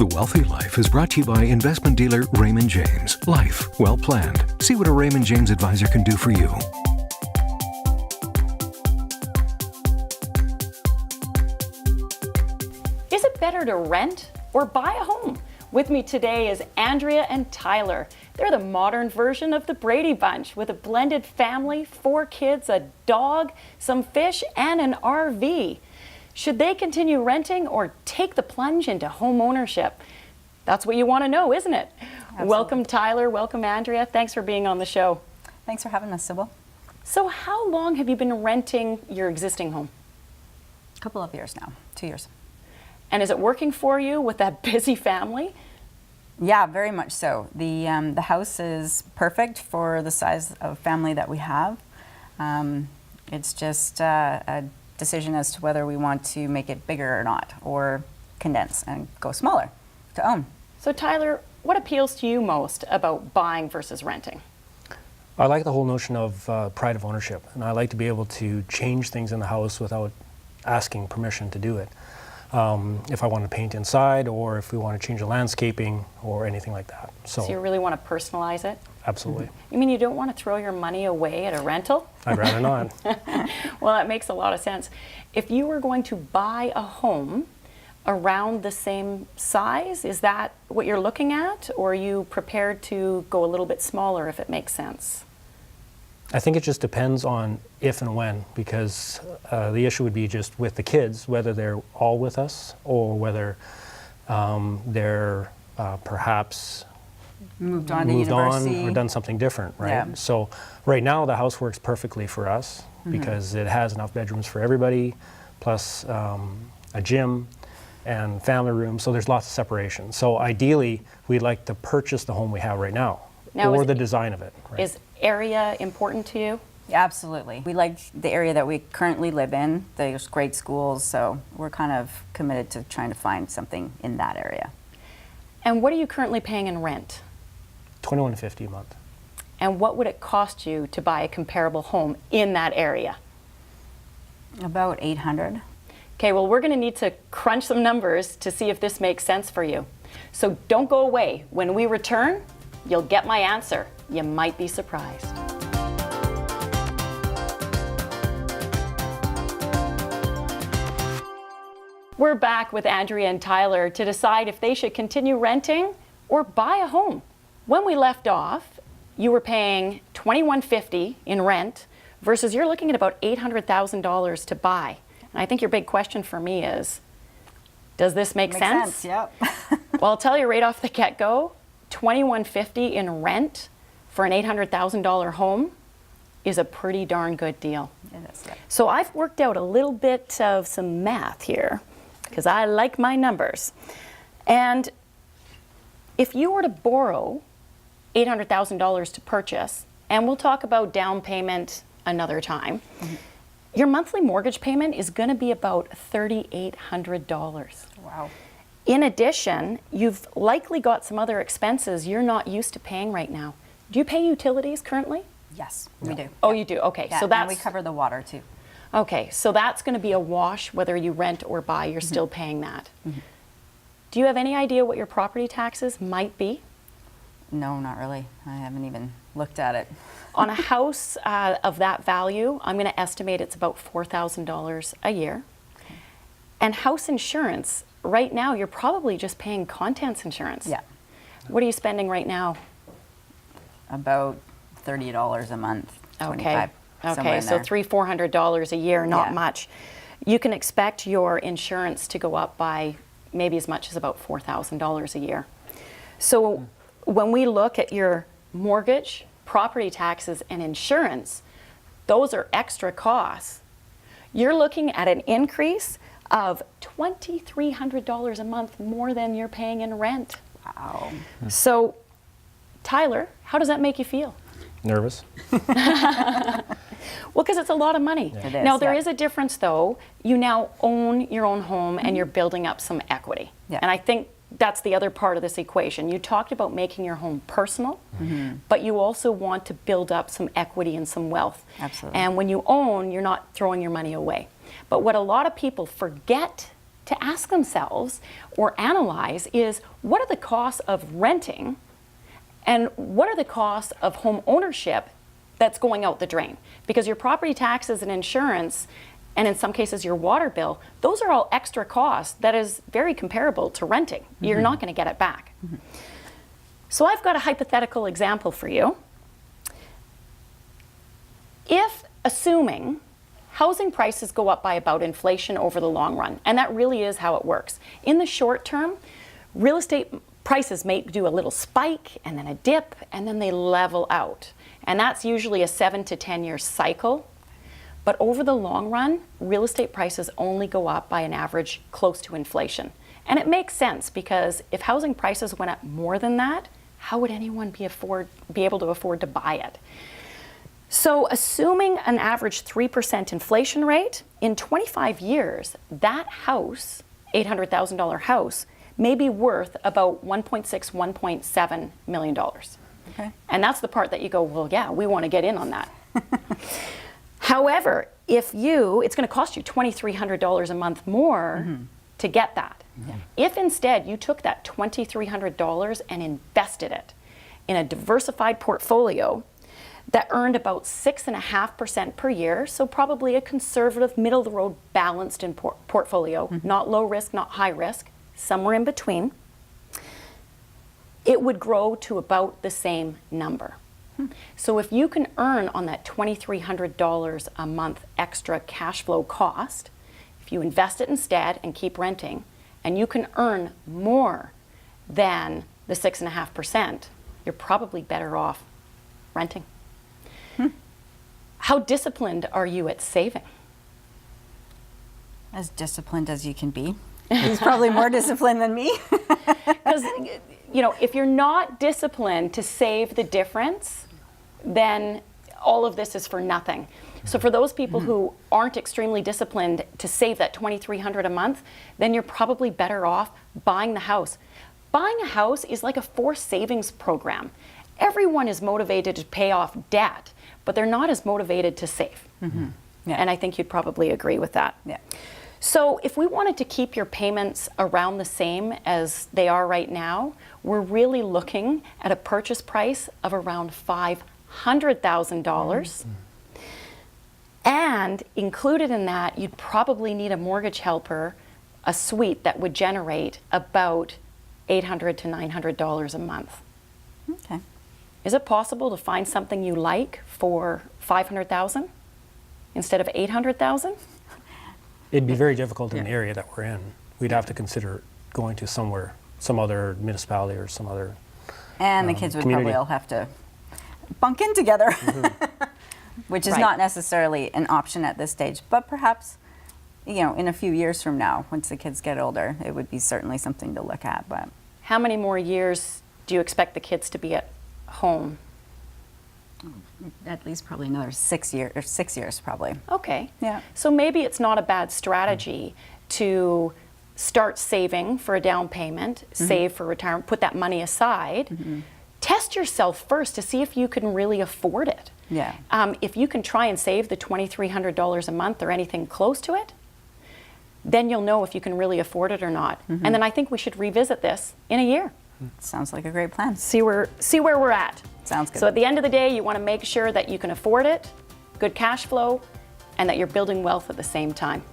The Wealthy Life is brought to you by investment dealer Raymond James. Life well planned. See what a Raymond James advisor can do for you. Is it better to rent or buy a home? With me today is Andrea and Tyler. They're the modern version of the Brady Bunch with a blended family, 4 kids, a dog, some fish, and an RV. Should they continue renting or take the plunge into home ownership? That's what you want to know, isn't it? Absolutely. Welcome, Tyler. Welcome, Andrea. Thanks for being on the show. Thanks for having us, Sybil. So how long have you been renting your existing home? A couple of years now, 2 years. And is it working for you with that busy family? Yeah, very much so. The house is perfect for the size of family that we have. It's just a decision as to whether we want to make it bigger or not, or condense and go smaller to own. So Tyler, what appeals to you most about buying versus renting? I like the whole notion of pride of ownership, and I like to be able to change things in the house without asking permission to do it. If I want to paint inside, or if we want to change the landscaping or anything like that. So you really want to personalize it? Absolutely. You mean you don't want to throw your money away at a rental? I'd rather not. Well, that makes a lot of sense. If you were going to buy a home around the same size, is that what you're looking at? Or are you prepared to go a little bit smaller if it makes sense? I think it just depends on if and when, because the issue would be just with the kids, whether they're all with us or whether they're perhaps moved on to university or done something different, right? Yeah. So right now the house works perfectly for us because it has enough bedrooms for everybody, plus a gym and family room, so there's lots of separation. So ideally, we'd like to purchase the home we have right now or the design of it. Right? Is area important to you? Yeah, absolutely. We like the area that we currently live in. There's great schools, so we're kind of committed to trying to find something in that area. And what are you currently paying in rent? $21.50 a month. And what would it cost you to buy a comparable home in that area? About $800. Okay, well, we're going to need to crunch some numbers to see if this makes sense for you. So don't go away. When we return, you'll get my answer. You might be surprised. We're back with Andrea and Tyler to decide if they should continue renting or buy a home. When we left off, you were paying $21.50 in rent versus you're looking at about $800,000 to buy. And I think your big question for me is, does this make sense? Yep. Well, I'll tell you right off the get-go, $21.50 in rent for an $800,000 home is a pretty darn good deal. It is, yeah. So I've worked out a little bit of some math here because I like my numbers. And if you were to borrow $800,000 to purchase, and we'll talk about down payment another time, your monthly mortgage payment is going to be about $3,800. Wow. In addition, you've likely got some other expenses you're not used to paying right now. Do you pay utilities currently? Yes, we do. Oh, you do? Okay. Yeah, so and that's we cover the water too. okay. So that's going to be a wash whether you rent or buy. You're still paying that. Do you have any idea what your property taxes might be? No, not really. I haven't even looked at it. On a house of that value, I'm going to estimate it's about $4,000 a year. And house insurance, right now, you're probably just paying contents insurance. Yeah. What are you spending right now? About $30 a month. Okay. 25, Okay, so $300-400 a year, not Yeah. much. You can expect your insurance to go up by maybe as much as about $4,000 a year. So when we look at your mortgage, property taxes, and insurance, those are extra costs. You're looking at an increase of $2,300 a month more than you're paying in rent. Wow. So, Tyler, how does that make you feel? Nervous? Well, because it's a lot of money. It is, Now, there yeah. is a difference, though. You now own your own home and you're building up some equity. Yeah. And I think that's the other part of this equation. You talked about making your home personal, but you also want to build up some equity and some wealth. Absolutely. And when you own, you're not throwing your money away. But what a lot of people forget to ask themselves or analyze is, what are the costs of renting and what are the costs of home ownership that's going out the drain? Because your property taxes and insurance, and in some cases your water bill, those are all extra costs that is very comparable to renting. You're not going to get it back. So I've got a hypothetical example for you. If, assuming housing prices go up by about inflation over the long run, and that really is how it works. In the short term, real estate prices may do a little spike and then a dip and then they level out. And that's usually a 7 to 10 year cycle. But over the long run, real estate prices only go up by an average close to inflation. And it makes sense, because if housing prices went up more than that, how would anyone be able to afford to buy it? So assuming an average 3% inflation rate, in 25 years, that house, $800,000 house, may be worth about $1.6, $1.7 million. Okay. And that's the part that you go, well, yeah, we want to get in on that. However, it's going to cost you $2,300 a month more to get that. Yeah. If instead you took that $2,300 and invested it in a diversified portfolio that earned about 6.5% per year, so probably a conservative, middle-of-the-road, balanced portfolio, not low risk, not high risk, somewhere in between, it would grow to about the same number. So if you can earn on that $2,300 a month extra cash flow cost, if you invest it instead and keep renting, and you can earn more than the 6.5%, you're probably better off renting. How disciplined are you at saving? As disciplined as you can be. He's probably more disciplined than me. Because, if you're not disciplined to save the difference, then all of this is for nothing. So for those people who aren't extremely disciplined to save that $2,300 a month, then you're probably better off buying the house. Buying a house is like a forced savings program. Everyone is motivated to pay off debt, but they're not as motivated to save. Yeah. And I think you'd probably agree with that. Yeah. So if we wanted to keep your payments around the same as they are right now, we're really looking at a purchase price of around $500,000. And included in that, you'd probably need a mortgage helper, a suite that would generate about $800 to $900 a month. Okay. Is it possible to find something you like for $500,000 instead of $800,000? It'd be very difficult in the area that we're in. We'd have to consider going to some other municipality or some other And the kids would community. probably all have to bunk in together, which is not necessarily an option at this stage. But perhaps, in a few years from now, once the kids get older, it would be certainly something to look at. But How many more years do you expect the kids to be at home? at least probably another 6 years, or 6 years probably. Okay. Yeah. So maybe it's not a bad strategy to start saving for a down payment, save for retirement, put that money aside. Test yourself first to see if you can really afford it. Yeah. If you can try and save the $2,300 a month or anything close to it, then you'll know if you can really afford it or not. And then I think we should revisit this in a year. Sounds like a great plan. See where we're at. Sounds good. So at the end of the day, you want to make sure that you can afford it, good cash flow, and that you're building wealth at the same time.